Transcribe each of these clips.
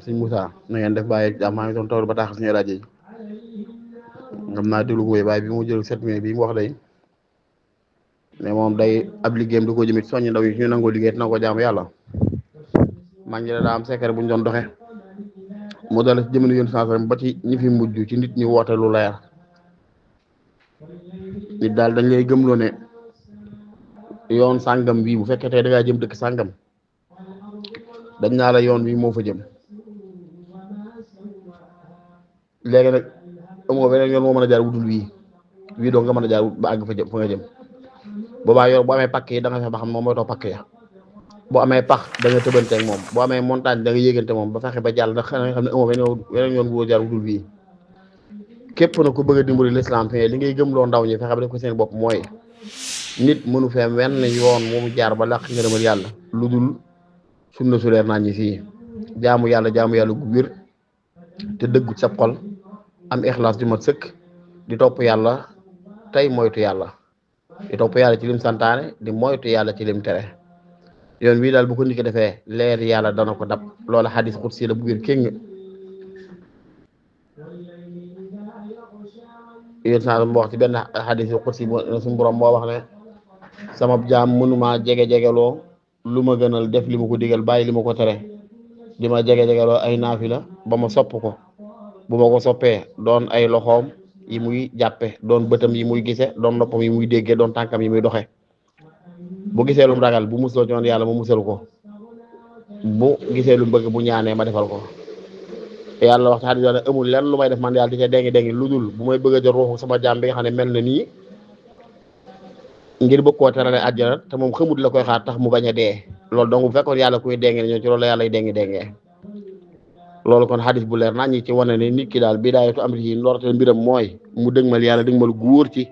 sëñ Moussa na ngeen def bàyyi jàmm maa ngi doon tool ba tax suñu rajo yi xam naa déglu ko waaye bi mu jël 7 mai bi mu wax day ne moom day ab liggéeyam du ko jëmit soññ ndaw yi ñu nangoo liggéey te nangoo jaamu yàlla maa ngi daa am secret bu ñu doon doxe mu dal ci jamono yoon sans ba ci ñi fi mujj ci nit ñi woote lu leer nit daal dañ lay gëmloo ne yoon sàngam bii bu fekkee tey da ngaa jëm dëkk sàngam dañ naa la yoon wi moo fa jëm léegi nag amoo beneen yoon moo mën a jaar wutul wii doo nga mën a jaar ba àgg fa jëm fa nga jëm boobaa yor boo amee pakk yi da nga fex ba xam moom mooy too pakk ya boo amee pax da nga tëbanteeg moom boo amee montagne da nga yéegante moom ba fexe ba jàll ndax nga xam ne amoo beneen yoon bu jaar wutul wii képp na ku bëgg a dimbali l'islam fi li ngay gëmloo ndaw ñi fexe ba def ko seen bopp mooy nit mënu fee wenn yoon moomu jaar ba laq ngërëmal yàlla lu dul sunna su leer naa ñi fii jaamu yàlla gu wér te dëggu ci sa xol am ixlaas ju mat sëkk di topp yàlla tey moytu yàlla di topp yàlla ci lim santaane di moytu yàlla ci lim tere yoon wii daal bu ko nit ki defee leer yàlla dana ko dab loola xadis xudsi la bu wér kéng yéen saa mu wax ci benn xadis xudsi suñu borom moo wax ne sama jaam mënuma jege-jegeloo lu ma gënal def li ma ko digal bàyyi li ma ko tere di ma jege-jegeloo ay naafila ba ma sopp ko bu ma ko soppee doon ay loxoom yi muy jàppe doon bëtam yi muy gise doon noppam yi muy déggee doon tànkam yi muy doxe bu gisee lu mu ragal bu musloo ci woon yàlla mu musal ko bu gisee lu mu bëgg bu ñaanee ma defal ko yàlla wax xadis ne amul lenn lu may def man yàlla di ca dengi lu dul bu may bëgg a jot ruuxu sama jaam bi nga xam ne mel na nii ngir bëgg koo terale àjjana te moom xamut la koy xaar tax mu bañ a dee loolu donc bu fekkoon yàlla kuy dengi ñoo ci loolu la yàlla y dengi loolu kon xadis bu leer naa ñi ci wane ne nit ki daal bidaayatu amrihi ndorte mbiram mooy mu dëgmal yàlla dëgmal góor ci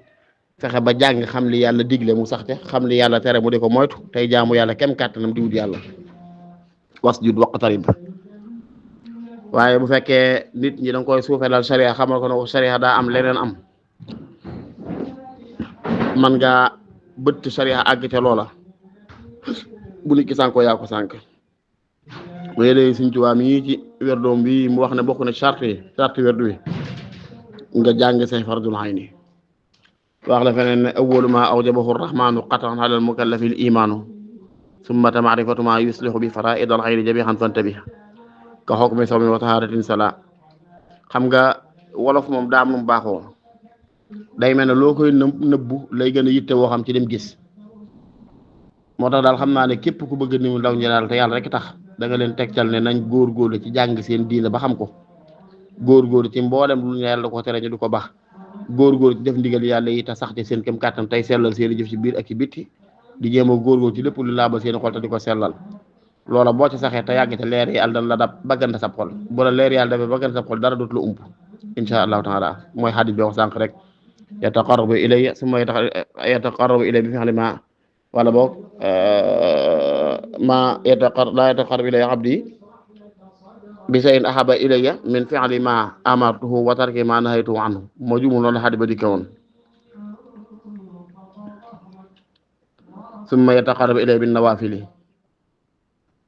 fexe ba jàng xam li yàlla digle mu sax te xam li yàlla tere mu di ko moytu tey jaamu yàlla kem kàttanam di wut yàlla wasjud waqtarib waaye bu fekkee nit ñi da nga koy suufeelal sharia xamal ko ne ko sharia daa am leneen am man ngaa bëtt sharia àgg ca loola bu nit ki sànkoo yaa ko sànk mooy léegi suñ tubaab yi ci werdoom bi mu wax ne bokk na charte werdu wi nga jàng say fardul ayni wax la feneen ne awwalu ma awjabahu rahmanu qatan ala al mukallafi al imanu summa maarifatu ma yuslihu bi faraid al xayri jabihan fantabi ka hukmi sawmi wa taharatin sala xam nga wolof moom daa am nu mu baaxoo day mel ne loo koy nëbbu lay gën a yitte woo xam ci dem gis moo tax daal xam naa ne képp ku bëgg ni mu ndaw ñi daal te yàlla rek tax da nga leen tegtal ne nañ góorgóorlu ci jàng seen diine ba xam ko góorgóorlu ci mboolem lu ñu yàlla ko tere ñu du ko baax góorgóorlu ci def ndigal yàlla yi te sax ci seen kem kàttan tey sellal seen i jëf ci biir ak ci bitti di jéem a góorgóorlu ci lépp lu laabal seen i xol te di ko sellal loola boo ci saxee te yàgg te leer yàlla dan la dab baggante sab xol bu la leer yàlla dabee baggante sab xol dara dootu la ump insha allahu taala mooy xadis bi wax sànq rek yataqarrabu ilayya summa yataqarrabu ilayya bi fi'li ma wala boog ma la yataqarrabu ilayya abdi bi shay'in ahabba ilayya min fi'li ma amartuhu wa tarki ma nahaytuhu anhu moo jumul noonu xadis ba dikke woon summa yataqarrabu ilayya bin nawafili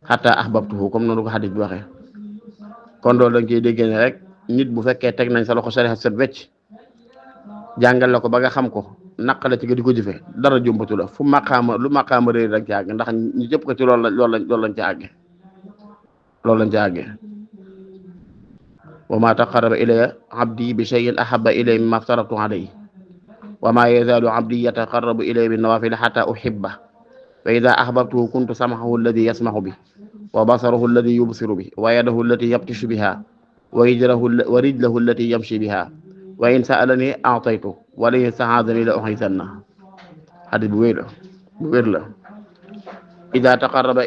hatta ahbabtuhu comme noonu ko xadis bi waxee kon loolu dañ koy déggee ne rek nit bu fekkee teg nañ sa loxo sariya set wecc jàngal la ko ba nga xam ko naq la ci nga di ko jëfe dara jumbatu la fu lu maqaama réer rek ci àgg ndax ñu jëpp ko ci loolu lañ ci àgge wa ma taqarraba ilayya abdi bi shay'in ahabba ilayya mimma aftaratu alayhi wa ma yazalu abdi yataqarrabu ilayya bin nawafil hatta uhibba fa idha ahbabtuhu kuntu sam'ahu alladhi yasma'u bi wa basarahu alladhi yubsiru bi wa yadahu allati yabtishu biha wa rijlahu allati yamshi biha wa in sa'alani a'taytu wa la in sa'adani la uhisanna hadith bu wér la idha taqarraba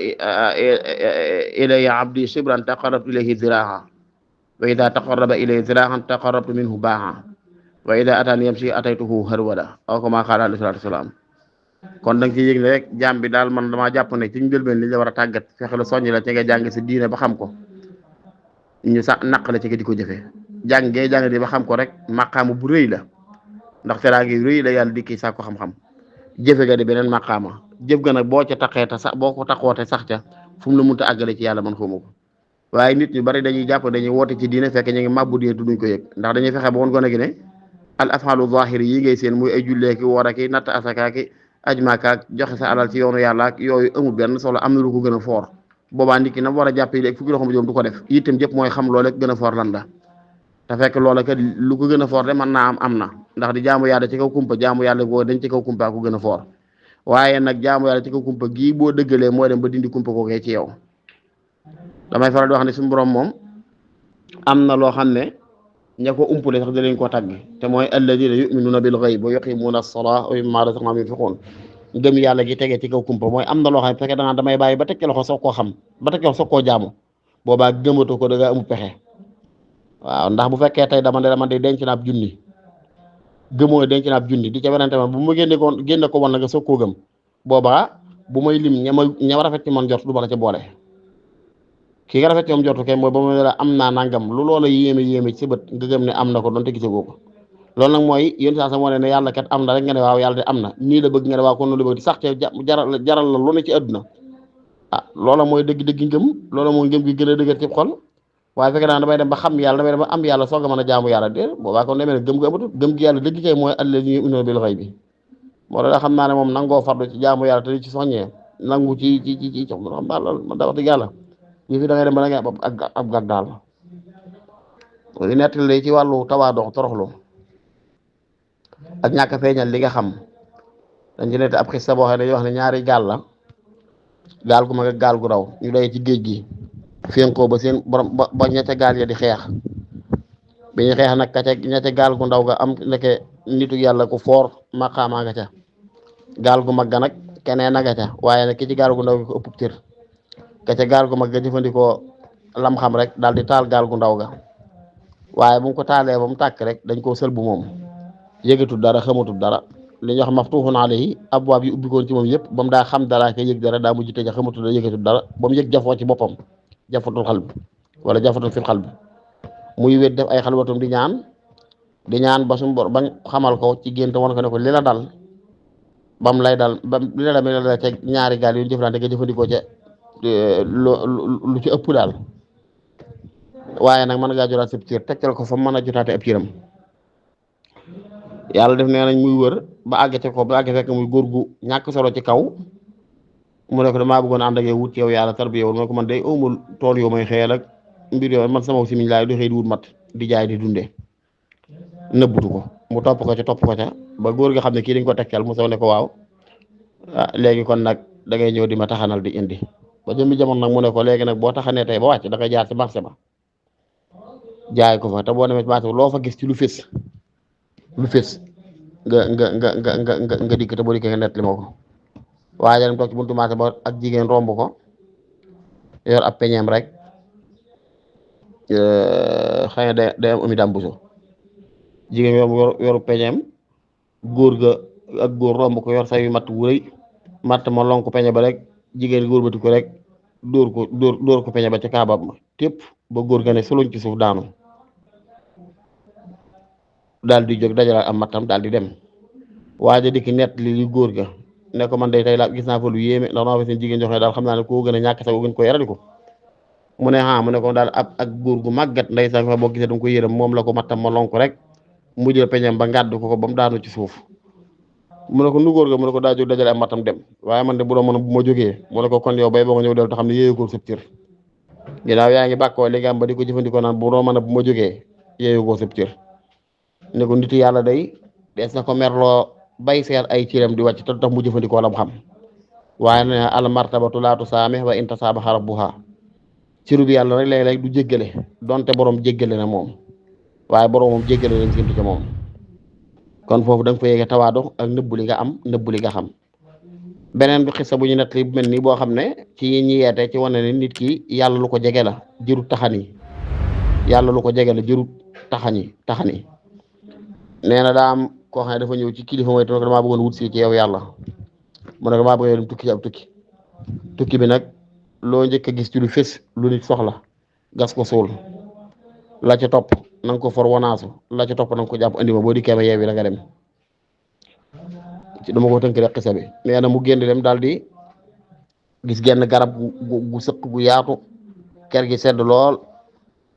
ilayya abdi shibran taqarrabtu ilayhi zira'a wa idha taqarraba ilayya zira'an taqarrabtu minhu baa'a wa idha atani yamshi ataytuhu harwala aw kama qala alayhi salatu wassalam kon da nga ciy yëg ne rek jaam bi daal man damaa jàpp ne ci njëlbeen li la war a tàggat fexe la soññ la ci nga jàng si diine ba xam ko ñu sax naq la ci nga di ko jëfee jàng di ba xam ko rek maqaama bu rëy la ndax teraa ngi rëy la yàlla dikki sax ko xam-xam jëfe ga di beneen maqaama jëf ga nag boo ca taqee te sax boo ko taqoote sax ca fu mu la mënta àggale ci yàlla man xawma ko waaye nit ñu bari dañuy jàpp dañuy woote ci diine fekk ñu ngi màbbu diine duñ ko yëg ndax dañuy fexe ba woon gone gi ne al afaalu zahiri yi ngay seen muy ay jullee ki woor aki natt asaka ki aj Màkka ak joxe sa alal ci yoonu yàlla ak yooyu amul benn solo am na lu ko gën a foor boobaa nit ki na war a jàppee léegi fukki loxo juróom du ko def itam jëpp mooy xam loolu gën a foor lan la te fekk loola kat lu ko gën a foor de mën naa am na ndax di jaamu yàlla ci kaw kumpa jaamu yàlla boo dañ ci kaw kumpa ko gën a foor waaye nag jaamu yàlla ci kaw kumpa gii boo dëggalee mooy dem ba dindi kumpa kookee ci yow damay faral di wax ne suñu borom moom am na loo xam ne ña ko umpule sax da leen ko tagg te mooy alladina yuminuuna bil ghayb wa yuqimuuna as-salata wa mimma razaqnahum yunfiqun gëm yàlla gi tegee ci kaw kumpa mooy am na loo xam ne fekkee da nga damay bàyyi ba tekki loxo soog koo xam ba tekki loxo soog koo jaamu boobaa gëmatoo ko da ngaa amul pexe waaw ndax bu fekkee tey dama de denc na ab junni gëmoo denc na ab junni di ca werante ma bu ma génne ko woon na nga soog koo gëm boobaa bu may lim ña rafet ci man jot du ma la ca boole kii nga rafet ci moom jortu kay mooy ba mu ne la am naa nangam lu loola yéeme ci sa bët nga gëm ne am na ko doonte gisagoo ko loolu nag mooy yéen saa sa moo ne yàlla kat am na rek nga ne waaw yàlla de am na nii la bëgg nga ne waaw kon noonu la bëgg di sax ca jaral la lu ne ci àdduna loola mooy dëgg-dëgg ngëm loola mooy ngëm gi gën a dëgër ci xol waaye fekk naa damay dem ba xam yàlla damay dem ba am yàlla soog a mën a jaamu yàlla de boobaa kon demee ne gëm gu amatul gëm gi yàlla dëgg kay mooy allazi yu'minu bil ghaybi moo tax xam naa ne moom nangoo farlu ci jaamu yàlla te ci soññee nangu ci xam naa loolu man daa wax dëgg yàlla ñu fi da ngay dem ba da ngay ab gag daal li nettali ci wàllu tawaadoo toroxlu ak ñàkk a feeñal li nga xam dañ ci nett ab xista boo xam ne dañuy wax ne ñaari gaal la gaal gu mag ak gaal gu raw ñu day ci géej gi fénkoo ba seen borom ba ñette gaal ya di xeex bi ñu xeex nag ñette gaal gu ndaw ga am nekke nitu yàlla ku foor maqaamaa nga ca gaal gu mag ga nag keneen a nga ca waaye nag ki ci gaal gu ndaw gi ko ëpp cër ka ca gaal gu mag ga jëfandikoo lam xam rek daal di taal gaal gu ndaw ga waaye bu mu ko taalee ba mu tàkk rek dañ koo sël bu moom yëgatul dara xamatul dara li ñuy wax maftuhun alayhi abwaab yi ubbikoon ci moom yëpp ba mu daa xam dara ka yëg dara daa mujj tëj xamatul dara yëgatul dara ba mu yëg jafoo ci boppam jafatul xal bi wala jafatul fil xal bi muy wét def ay xalwatum di ñaan ba suñu bor ba xamal ko ci gént woon ko ne ko li la dal bam lay dal ba li la dal ca ñaari gaal yu ñu jëflante nga jëfandikoo ca lu ci ëpp daal waaye nag mën ngaa jotaat sab cër tegtal ko fa mën a jotaate ab cëram yàlla def nee nañ muy wër ba àggate ko ba àgg fekk muy góor gu ñàkk solo ci kaw mu ne ko damaa bëggoon ànd ak yow wut yow yàlla tarbiya wul mu ne ko man day amul tool yoo may xëyal ak mbir yoo man sama simiñ laay di xëy di wut mat di jaay di dundee nëbbutu ko mu topp ko ca ba góor gi xam ne kii dañ ko tegtal mu sow ne ko waaw léegi kon nag da ngay ñëw di ma taxanal di indi ba jëmmi jamono nag mu ne ko léegi nag boo taxanee tey ba wàcc da ngay jaar ci marché ba jaay ko fa te boo demee ci marché ba loo fa gis ci lu fés nga dikk te boo dikkee nga nettali ma ko waaye dem toog ci buntu marché ba ak jigéen romb ko yor ab peñeem rek xëy na day am ami dam buso jigéen yoru peñeem góor ga ak góor romb ko yor say yu matt wu rëy matt ma lonk peñe ba rek jigéen góor bati ko rek dóor ko peñe ba ca kaabab ma tépp ba góor ga ne suluñ ci suuf daanu daal di jóg dajala am mattam daal di dem waaja dikki nett li góor ga ne ko man day tey laa gis naa fa lu yéeme ndax noo fa seen jigéen joxe daal xam naa ne koo gën a ñàkk sax gën ko yaradi ko mu ne mu ne ko daal ak góor gu màggat ndey sax fa boo gisee danga ko yërëm moom la ko mattam ma lonk rek mu jël peñam ba ngàdd ko ba mu daanu ci suuf mu ne ko nu góor ga mu ne ko daa jóg dajale am mattam dem waaye man de bu doon mën bu ma jógee mu ne ko kon yow bay boo nga ñëw del te xam ne yéeyu ko sëb cër ginnaaw yaa ngi bàkkoo li nga am ba di ko jëfandikoo naan bu doon mën bu ma jógee yéeyu ko sëb cër ne ko nit yàlla day dees na ko merloo bay seet ay ciram di wàcc te tax mu jëfandikoo lam xam waaye ne al martabatu laatu saame wa inta saaba xarabuha ciru bi yàlla rek léeg-léeg du jéggale donte borom jéggale na moom waaye borom moom jéggale nañ séntu ca moom kon foofu da nga fa yéege tawaado ak nëbbu li nga am nëbbu li nga xam beneen bi xissa bu ñu nett li bu mel nii boo xam ne ci ñi yeete ci wane ne nit ki yàlla lu ko jege la jërut taxani yàlla lu ko jege la jërut taxani nee na daa am koo xam ne dafa ñëw ci kilifa mooy tamit damaa bëggoon wut si ci yow yàlla mu ne damaa bëgg dem tukki ci ab tukki bi nag loo njëkk a gis ci lu fés lu nit soxla gas ko suul la ca topp na nga ko for wanaasu la ca topp na nga ko jàpp andi ma boo dikkee ba yeewi la nga dem ci dama ko tënk rek xisa bi nee na mu génn dem daal di gis genn garab gu sëq gu yaatu ker gi sedd lool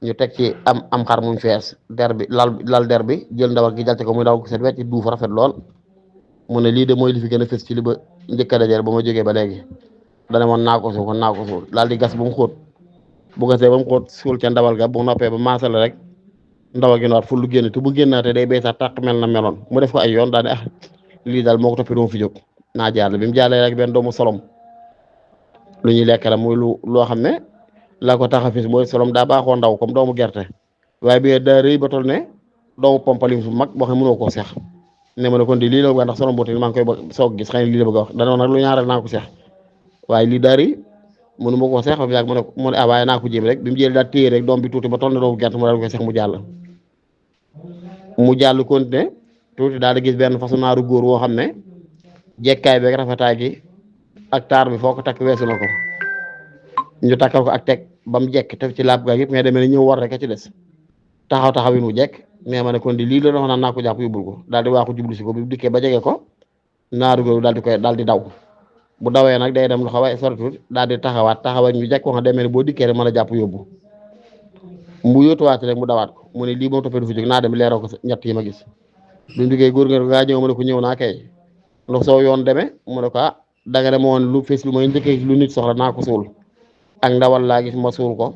ñu teg ci am xar muñ fees der bi lal der bi jël ndawal gi jal ci ko muy daw ko set wecc ci duuf rafet lool mu ne lii de mooy li fi gën a fës ci li ba njëkk a dajeel ba ma jógee ba léegi dana moon naa ko suul kon naa ko suul daal di gas ba mu xóot bu gasee ba mu xóot suul ca ndawal ga bu noppee ba maasale rek ndawal gi noot fu lu génn te bu génnaatee day béy sax tàq mel na meloon mu def ko ay yoon daal ne lii daal moo ko toppee doo fi jóg naa jàll bi mu jàllee rek benn doomu solom lu ñuy lekk la muy loo xam ne la ko tax a fis mooy solom daa baaxoo ndaw comme doomu gerte waaye bi daa rëy ba toll ne doomu pompalim su mag boo xam ne mënoo koo seex ne ma ne kon di lii la wax ndax solom boobu maa ngi koy soog gis xëy na lii la bëgg a wax dana nag lu ñaareel naa ko seex waaye lii daa rëy mënu ma koo seex ba yàgg mu ne waaye naa ko jéem rek bi mu jëlee daal téye rek doom bi tuuti ba toll ne doomu gerte mu daal koy seex mu jàll continué tuuti daal di gis benn façon naaru góor woo xam ne jekkaay beeg rafetaay gi ak taar bi foo ko takk weesu na ko ñu takkal ko ak teg ba mu jekk te ci laab gaay yëpp ngay demee ne ñëw war rek a ci des taxawin wu jekk mais ma ne kon di lii la doon naan naa ko jàpp yóbbul ko daal di waaxu jublu si ko bi dikkee ba jege ko naaru góor daal di daw bu dawee nag day dem lu xaw a sori tuuti daal di taxawaat ñu jekk ko nga demee ne boo dikkee rek mën a jàpp yóbbu mu yóotuwaat rek mu dawaat ko mu ne lii moom toppee du fi jóg naa dem leeroo ko ñett yi ma gis bi mu dikkee góor nga gaa ñëw ma ne ko ñëw naa kay lu soo yoon demee mu ne ko danga dem woon lu fees lu may njëkkee lu nit soxla naa ko suul ak ndawal laa gis ma suul ko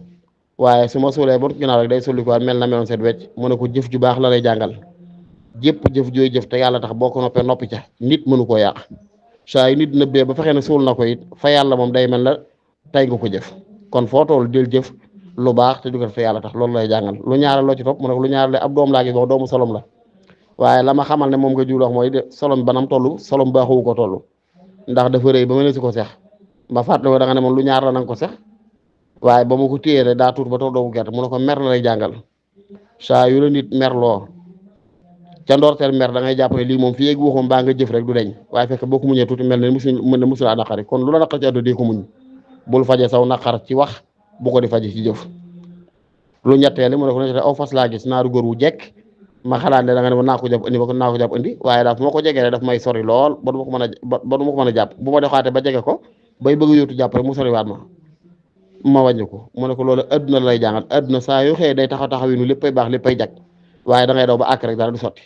waaye su ma suulee ba ginnaaw rek day sulli ko mel na meloon set wecc mu ne ko jëf ju baax la lay jàngal jëpp jëf jooy jëf te yàlla tax boo ko noppee noppi ca nit mënu koo yàq saa yu nit nëbbee ba fexee ne suul na ko it fa yàlla moom day mel na tey nga ko jëf kon foo toll del jëf lu baax te dugal te yàlla tax loolu lay jàngal lu ñaareel loo ci topp mu ne ko lu ñaareel ab doom laa gis wax doomu solom la waaye la ma xamal ne moom nga jiw wax mooy de solom banam toll solom baaxuwu ko toll ndax dafa rëy ba ma ne si ko seex ba fàttali ko da nga ne moom lu ñaar la nanga ko seex waaye ba ma ko téyee rek daa tuut ba toog doomu gerte mu ne ko mer la lay jàngal saa yu la nit merloo ca ndoorteel mer da ngay jàpp ne lii moom fii ak waxoon baa nga jëf rek du deñ waaye fekk boo ko muñee tuuti mel ne musulaa naqari kon lu la naqar ci àdduna di ko muñ bul faje saw naqar ci wax bu ko di faje ci jëf lu ñetteeli mu ne ko ne aw fas laa gis naaru góor wu jekk ma xalaat ne da nga ne ma naa ko jàpp indi ba ko naa ko jàpp indi waaye daal fu ma ko jegee rek daf may sori lool ba du ma ko mën a ba du ma ko mën a jàpp bu ma doxaatee ba jege ko bay bëgg a yóotu jàpp rek mu soriwaat ma wàññi ko mu ne ko loolu adduna lay jàngal adduna saa yoo xëyee day taxawinu léppay baax léppay jag waaye da ngay daw ba àkk rek dara du sotti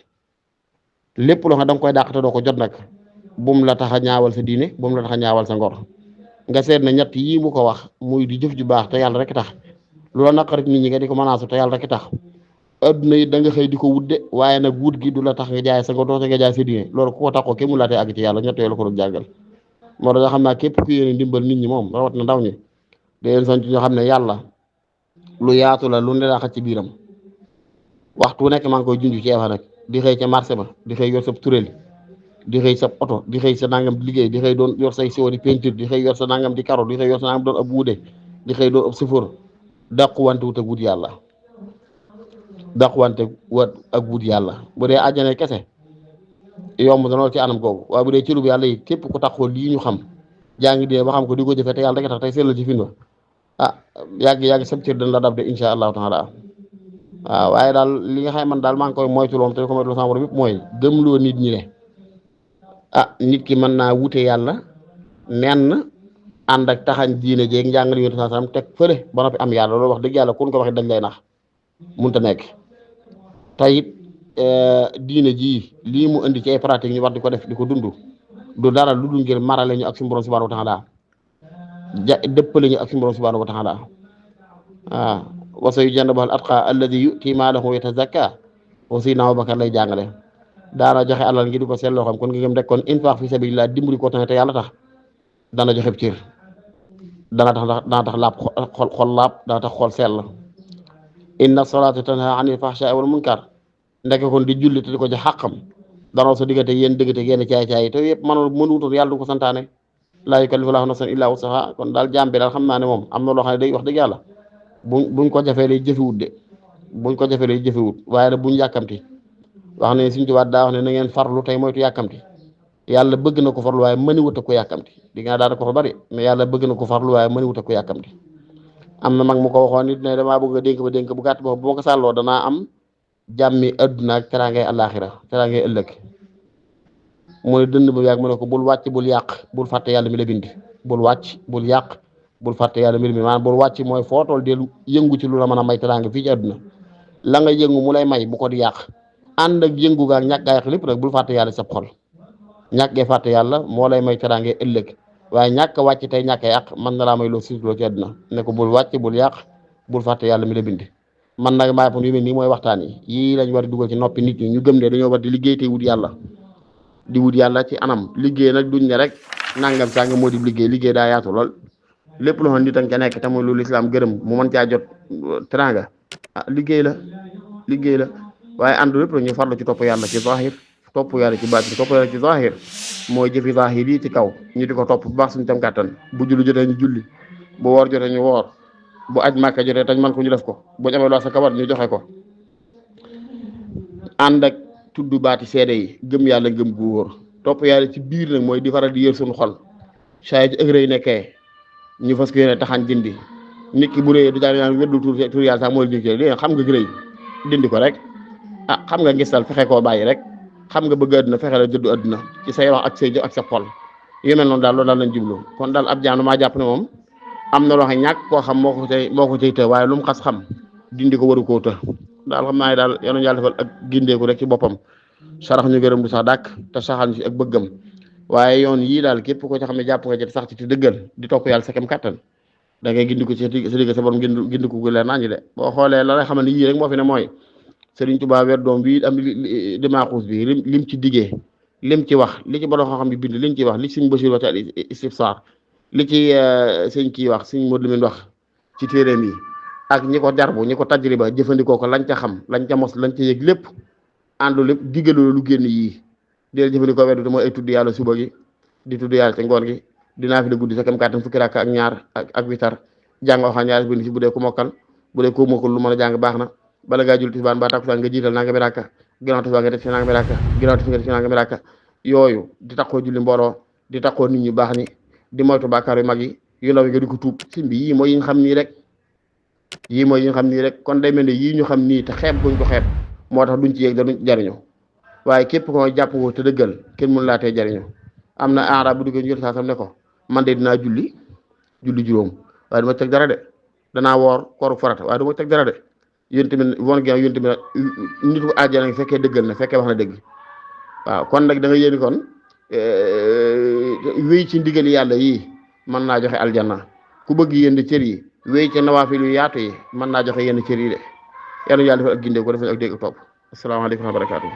lépp loo xam da nga koy dàq te doo ko jot nag bum la tax a ñaawal sa diine bum la tax a ñaawal sa ngor nga seet na ñett yii mu ko wax muy di jëf ju baax te yàlla rek tax lu la naqarit nit ñi nga di ko menacé te yàlla rek tax adduna yi da nga xëy di ko wudde waaye nag wut gi du la tax nga jaay sa ngor doo nga jaay sa diine loolu ku ko taxoo kenn mu laatee àgg ci yàlla ñett yooyu la ko doon jàngal moo tax xam naa képp ku yéene ndimbal nit ñi moom rawat na ndaw ñi da leen sant ñoo xam ne yàlla lu yaatu la lu ne daa xaj ci biiram waxtu nekk maa ngi koy junj ci nag di xëy ca marché ba di xëy yor sa turéel di xëy sa oto di xëy sa nangam di liggéey di xëy doon yor say siwo di peinture di xëy yor sa nangam di karo di xëy yor sa nangam doon ab wuude di xëy doon ab sëfoor dàquwante wut ak wut yàlla dàquwante wut ak wut yàlla bu dee àjjana kese yomb na lool ci anam googu waaye bu dee ci lu yàlla yi képp ku taxoo lii ñu xam jaa ngi dee ba xam ko di ko jëfee te yàlla rek tax tey seetlu ci fin ba yàgg sab cër dañ la dab de insha allahu taala waaw waaye daal li nga xam man daal maa ngi koy moytuloom te ko moytuloo sama borom yëpp mooy gëmloo nit ñi ne nit ki mën naa wute yàlla nenn ànd ak taxañ diine jeeg njàngal yonent sallam teg fële ba noppi am yàlla loolu wax dëgg yàlla kun ko waxee dañ lay nax munta nekk tayit diine jii lii mu indi ci ay pratique ñu war di ko def di ko dund du dara lu dul ngir marale ñu ak suñu borom subhanahu wa taala dëppale ñu ak suñu borom subhanahu wa taala wa sayujannabuha al-atqa alladi yu'ti maalahu yatazakka wa sayyidina Abubakar lay jàngale daana joxe alal ngi di ko seet loo xam kon nga gëm rek kon infaq fi sabilillah dimbali ko te yàlla tax dana joxe cër dana tax laab xol laab dana tax xol sell inna salata tanha anil fahsha'i wal munkar ndek kon di julli te di ko jox xàqam danoo sa diggante yéen dëggate génn caay-caay te yëpp mënuwutoon yàlla du ko santaane laa yukallifu llaahu nafsan illaa wus'ahaa kon daal jaam bi daal xam naa ne moom am na loo xam ne day wax dëgg yàlla buñ ko jafee lay jëfewut de buñ ko jafee lay jëfewut waaye nag buñ yàkkamti wax ne Sëriñ Tuubaa daa wax ne na ngeen farlu tey moytu yàkkamti yàlla bëgg na ko farlu waaye mëni wut a ko yàkkamti di nga daana ko fa bari mais yàlla bëgg na ko farlu waaye mëni wut a ko yàkkamti am na mag mu ko waxoon nit ne damaa bëgg a dénk bu gàtt boobu bu ma ko sàlloo danaa am jàmmi adduna ak teraangay àllaaxira teraangay ëllëg mu ne dënd ba yàgg mu ne ko bul wàcc bul yàq bul fàtte yàlla mi la bind bul wàcc bul yàq bul fàtte yàlla mbir mi maanaam bul wàcc mooy foo toll del yëngu ci lu la mën a may teraanga fii ci àdduna la nga yëngu mu lay may bu ko di yàq ànd ak yëngu ga ak ñàkk gaa yàq lépp nag bul fàtte yàlla sa xol ñàkk gee fàtte yàlla moo lay may teraanga ëllëg waaye ñàkk wàcc tey ñàkk yàq man na laa may loo siisloo ci àdduna ne ko bul wàcc bul yàq bul fàtte yàlla mi la bind man nag maa yu mel nii mooy waxtaan yi yii lañ war a dugal ci noppi nit ñi ñu gëm ne dañoo war di liggéey te wut yàlla di wut yàlla ci anam liggéey nag duñ ne rek nangam sàng moo di liggéey daa yaatu lool lépp loo xam nit ak ca nekk te muy lu lislaam gërëm mu mën caa jot teraanga liggéey la waaye ànd lépp la ñu farlu ci topp yàlla ci zahir topp yàlla ci baatin topp yàlla ci zahir mooy jëfi zahir yi ci kaw ñu di ko topp bu baax suñu tam kàttan bu julli jotee ñu julli bu woor jotee ñu woor bu aj màkka jotee tañ man ko ñu def ko bu ñu amee loo sa kabar ñu joxe ko ànd ak tudd baati seede yi gëm yàlla gëm gu wóor topp yàlla ci biir nag mooy di faral di yër suñu xol saa ci ëgg rëy nekkee ñu fas ko yéene taxañ dindi nit ki bu réyee du jàng weddu tur yàlla sax mooy léegi xam nga rëy dindi ko rek xam nga ngistal fexe koo bàyyi rek xam nga bëgg àdduna fexe la jëddu àdduna ci say wax ak say jëf ak sa xol yu mel noonu daal loolu daal lañ jublu kon daal ab jaam maa jàpp ne moom am na loo xam ñàkk koo xam moo ko cay të waaye lu mu xas xam dindi ko waru koo të daal xam naa ne daal yal na yàlla defal ak gindeeku rek ci boppam sarax ñu gërëm du sax dàkk te saxal ñu si ak bëggam waaye yoon yii daal képp ko ci xam ne jàpp nga ci sax ci te dëggal di topp yàlla sa kem kattan da ngay gindiku ci sa digg sa borom gindiku gu leer nañu de boo xoolee la lay xam ne yii rek moo fi ne mooy Sëriñ Tuubaa weer doom bi am dimaaxuus bi lim ci diggee lim ci wax li ci borom xam-xam bi bind liñ ci wax li ci sëñ Basiir wax ci istifsaar li ci sëñ kii wax sëñ Modou Lamine wax ci téeréem yi ak ñi ko darbu ñi ko tajriba jëfandikoo ko lañ ca xam lañ ca mos lañ ca yëg lépp àndu lépp diggaloo lu génn yii deel jëfandikoo weddu te mooy ay tudd yàlla suba gi di tudd yàlla te ngoon gi dinaa fi la guddi sa kam kàttan fukki rakk ak ñaar ak witar jàng waxaa ñaar bind si bu dee ku mokkal bu dee ku mokkal lu mën a jàng baax na bala ngaa jul tisbaan ba takkusaan nga jiital nangami rakka ginnaaw tisbaan nga def ci nangami rakka ginnaaw tisbaan nga def ci nangami rakka yooyu di taxoo julli mbooloo di taxoo nit ñu baax ñi di moytu bàkkaar yu mag yi yu ndaw yi nga di ko tuub simbi yii mooy yi nga xam nii rek kon day mel ne yii ñu xam nii te xeeb guñ ko xeeb moo tax duñ ci yéeg da duñ jariñu waaye képp ko jàpp ko te dëggal kenn mënu laa tee jariñu am na arab bu duggee ñu jot saa sam ne ko man de dinaa julli juróom waaye du ma teg dara de danaa woor kooru farata waaye du ma teg dara de yéen tamit won gi yéen tamit nit ku àjjana ngi fekkee dëggal na fekkee wax na dëgg waaw kon nag da nga yéeni kon wéy ci ndigal yàlla yi mën naa joxe aljanna ku bëgg yenn cër yi wéy ci nawaafil yu yaatu yi mën naa joxe yenn cër yi de yàlla yàlla defal ak gindee ko defal ak dégg ak topp asalaamaaleykum wa barakaatu